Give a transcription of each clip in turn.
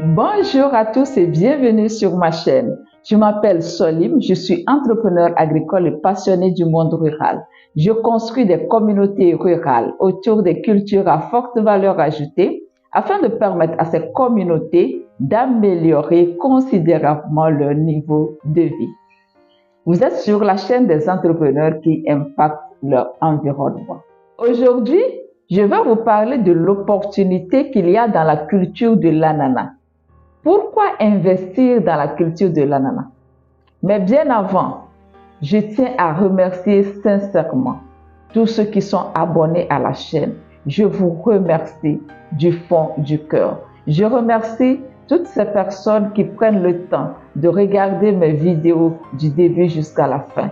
Bonjour à tous et bienvenue sur ma chaîne. Je m'appelle Solim, je suis entrepreneur agricole et passionné du monde rural. Je construis des communautés rurales autour des cultures à forte valeur ajoutée afin de permettre à ces communautés d'améliorer considérablement leur niveau de vie. Vous êtes sur la chaîne des entrepreneurs qui impactent leur environnement. Aujourd'hui, je vais vous parler de l'opportunité qu'il y a dans la culture de l'ananas. Pourquoi investir dans la culture de l'ananas? Mais bien avant, je tiens à remercier sincèrement tous ceux qui sont abonnés à la chaîne. Je vous remercie du fond du cœur. Je remercie toutes ces personnes qui prennent le temps de regarder mes vidéos du début jusqu'à la fin.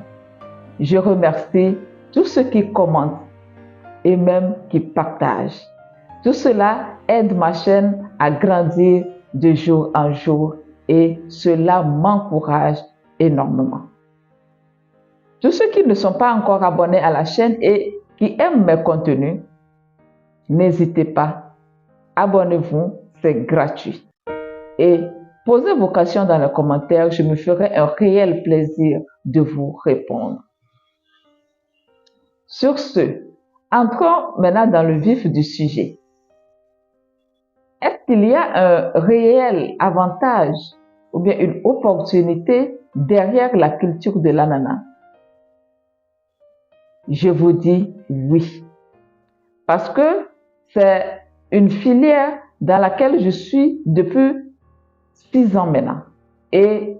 Je remercie tous ceux qui commentent et même qui partagent. Tout cela aide ma chaîne à grandir de jour en jour et cela m'encourage énormément. Tous ceux qui ne sont pas encore abonnés à la chaîne et qui aiment mes contenus, n'hésitez pas, abonnez-vous, c'est gratuit. Et posez vos questions dans les commentaires, je me ferai un réel plaisir de vous répondre. Sur ce, entrons maintenant dans le vif du sujet. Est-ce qu'il y a un réel avantage ou bien une opportunité derrière la culture de l'ananas? Je vous dis oui. Parce que c'est une filière dans laquelle je suis depuis 6 ans maintenant. Et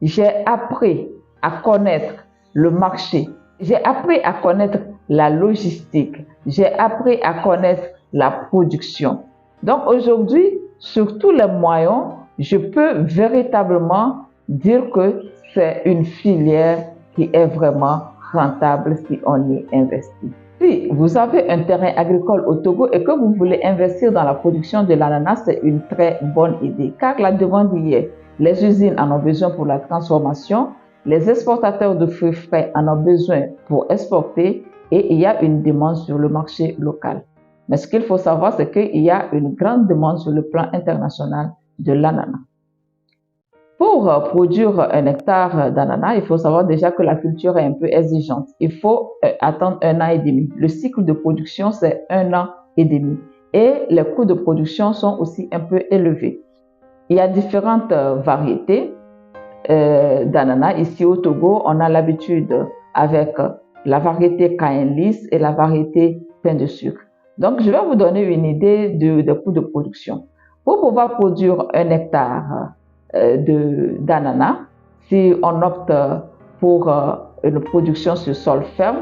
j'ai appris à connaître le marché. J'ai appris à connaître la logistique. J'ai appris à connaître la production. Donc aujourd'hui, sur tous les moyens, je peux véritablement dire que c'est une filière qui est vraiment rentable si on y investit. Si vous avez un terrain agricole au Togo et que vous voulez investir dans la production de l'ananas, c'est une très bonne idée car la demande y est. Les usines en ont besoin pour la transformation, les exportateurs de fruits frais en ont besoin pour exporter et il y a une demande sur le marché local. Mais ce qu'il faut savoir, c'est qu'il y a une grande demande sur le plan international de l'ananas. Pour produire un hectare d'ananas, il faut savoir déjà que la culture est un peu exigeante. Il faut attendre 1 an et demi. Le cycle de production, c'est 1 an et demi. Et les coûts de production sont aussi un peu élevés. Il y a différentes variétés d'ananas. Ici au Togo, on a l'habitude avec la variété Cayenne lisse et la variété pain de sucre. Donc, je vais vous donner une idée des coûts de production. Pour pouvoir produire un hectare d'ananas, si on opte pour une production sur sol ferme,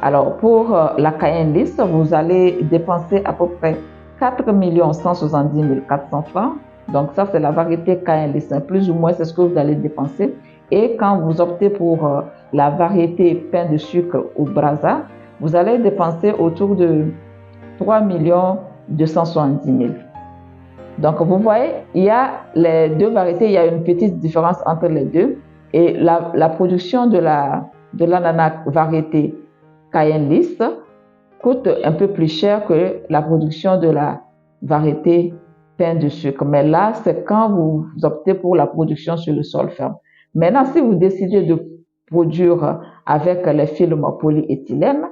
alors pour la Cayenne lisse, vous allez dépenser à peu près 4 170 400 francs. Donc ça, c'est la variété Cayenne lisse. Plus ou moins, c'est ce que vous allez dépenser. Et quand vous optez pour la variété pain de sucre ou brasa, vous allez dépenser autour de 3 270 000. Donc, vous voyez, il y a les deux variétés, il y a une petite différence entre les deux. Et la production de l'ananas variété Cayenne lisse coûte un peu plus cher que la production de la variété pain de sucre. Mais là, c'est quand vous optez pour la production sur le sol ferme. Maintenant, si vous décidez de produire avec les films polyéthylène,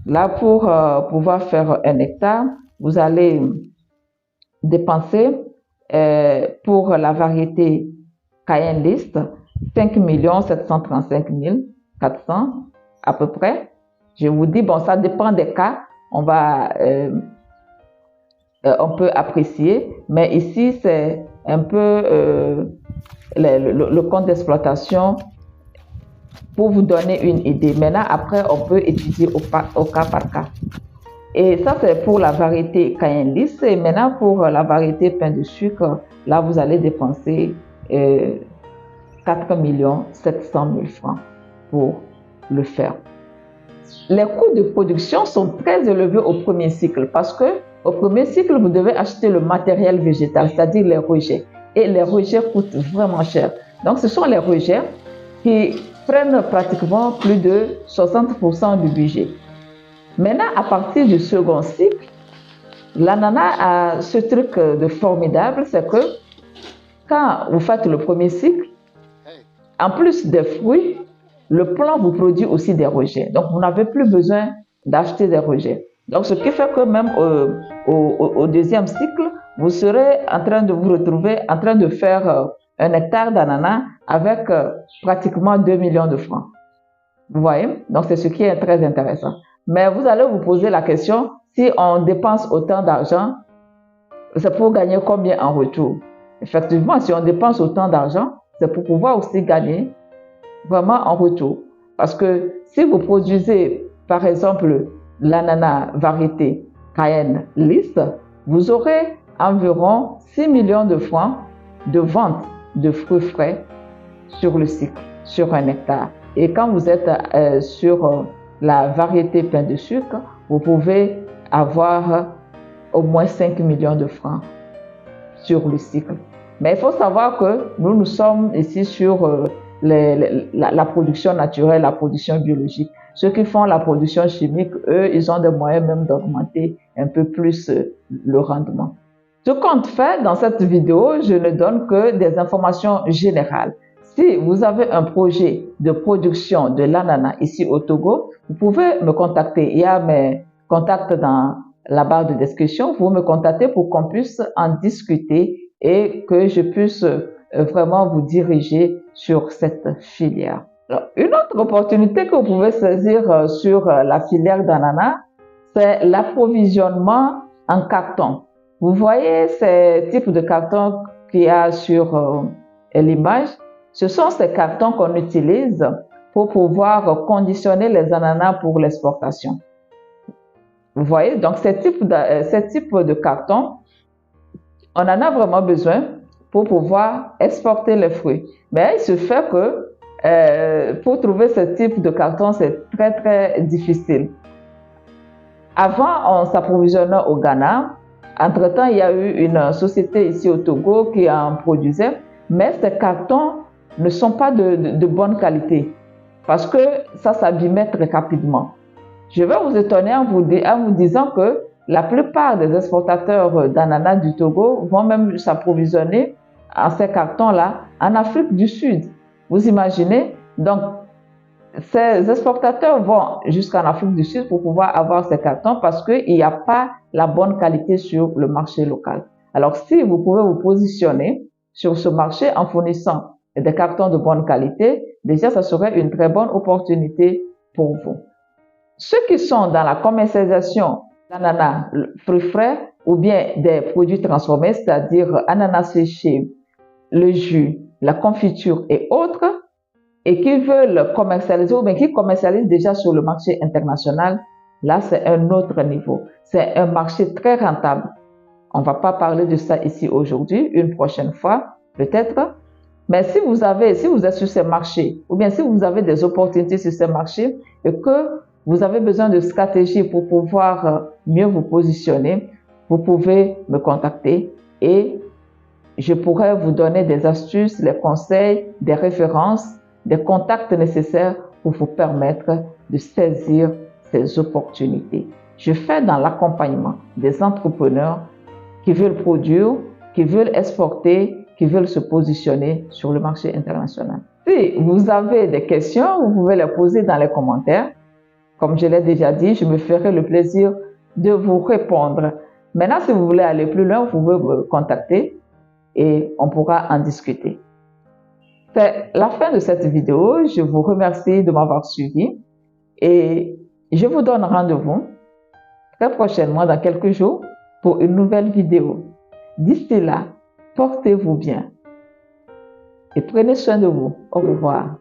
là, pour pouvoir faire un hectare, vous allez dépenser pour la variété Cayenne lisse 5 735 400 à peu près. Je vous dis, bon, ça dépend des cas. On peut apprécier, mais ici, c'est un peu le compte d'exploitation pour vous donner une idée. Maintenant, après, on peut étudier au cas par cas. Et ça, c'est pour la variété Cayenne lisse. Et maintenant, pour la variété pain de sucre, là, vous allez dépenser 4 700 000 francs pour le faire. Les coûts de production sont très élevés au premier cycle parce que au premier cycle, vous devez acheter le matériel végétal, c'est-à-dire les rejets. Et les rejets coûtent vraiment cher. Donc, ce sont les rejets qui prennent pratiquement plus de 60% du budget. Maintenant, à partir du second cycle, l'ananas a ce truc de formidable, c'est que quand vous faites le premier cycle, en plus des fruits, le plant vous produit aussi des rejets. Donc, vous n'avez plus besoin d'acheter des rejets. Donc, ce qui fait que même au deuxième cycle, vous serez en train de vous retrouver en train de faire un hectare d'ananas avec pratiquement 2 millions de francs. Vous voyez? Donc, c'est ce qui est très intéressant. Mais vous allez vous poser la question, si on dépense autant d'argent, c'est pour gagner combien en retour? Effectivement, si on dépense autant d'argent, c'est pour pouvoir aussi gagner vraiment en retour. Parce que si vous produisez, par exemple, l'ananas variété Cayenne lisse, vous aurez environ 6 millions de francs de vente de fruits frais sur le cycle, sur un hectare. Et quand vous êtes sur la variété plein de sucre, vous pouvez avoir au moins 5 millions de francs sur le cycle. Mais il faut savoir que nous sommes ici sur la production naturelle, la production biologique. Ceux qui font la production chimique, eux, ils ont des moyens même d'augmenter un peu plus le rendement. Ce qu'on fait dans cette vidéo, je ne donne que des informations générales. Si vous avez un projet de production de l'ananas ici au Togo, vous pouvez me contacter. Il y a mes contacts dans la barre de description. Vous me contactez pour qu'on puisse en discuter et que je puisse vraiment vous diriger sur cette filière. Alors, une autre opportunité que vous pouvez saisir sur la filière d'ananas, c'est l'approvisionnement en carton. Vous voyez ces types de cartons qu'il y a sur l'image? Ce sont ces cartons qu'on utilise pour pouvoir conditionner les ananas pour l'exportation. Vous voyez? Donc, ces types de cartons, on en a vraiment besoin pour pouvoir exporter les fruits. Mais il se fait que pour trouver ce type de carton, c'est très, très difficile. Avant, on s'approvisionnait au Ghana. Entre-temps, il y a eu une société ici au Togo qui en produisait. Mais ces cartons ne sont pas de bonne qualité parce que ça s'abîmait très rapidement. Je vais vous étonner en vous disant que la plupart des exportateurs d'ananas du Togo vont même s'approvisionner en ces cartons-là en Afrique du Sud. Vous imaginez? Donc, ces exportateurs vont jusqu'en Afrique du Sud pour pouvoir avoir ces cartons parce qu'il n'y a pas la bonne qualité sur le marché local. Alors, si vous pouvez vous positionner sur ce marché en fournissant des cartons de bonne qualité, déjà, ça serait une très bonne opportunité pour vous. Ceux qui sont dans la commercialisation d'ananas, fruits frais ou bien des produits transformés, c'est-à-dire ananas séchés, le jus, la confiture et autres, et qui veulent commercialiser ou bien qui commercialisent déjà sur le marché international, là c'est un autre niveau. C'est un marché très rentable. On ne va pas parler de ça ici aujourd'hui, une prochaine fois peut-être. Mais si vous êtes sur ces marchés, ou bien si vous avez des opportunités sur ces marchés et que vous avez besoin de stratégies pour pouvoir mieux vous positionner, vous pouvez me contacter et je pourrais vous donner des astuces, des conseils, des références, des contacts nécessaires pour vous permettre de saisir ces opportunités. Je fais dans l'accompagnement des entrepreneurs qui veulent produire, qui veulent exporter, qui veulent se positionner sur le marché international. Si vous avez des questions, vous pouvez les poser dans les commentaires. Comme je l'ai déjà dit, je me ferai le plaisir de vous répondre. Maintenant, si vous voulez aller plus loin, vous pouvez me contacter et on pourra en discuter. C'est la fin de cette vidéo. Je vous remercie de m'avoir suivi et je vous donne rendez-vous très prochainement dans quelques jours pour une nouvelle vidéo. D'ici là, portez-vous bien et prenez soin de vous. Au revoir.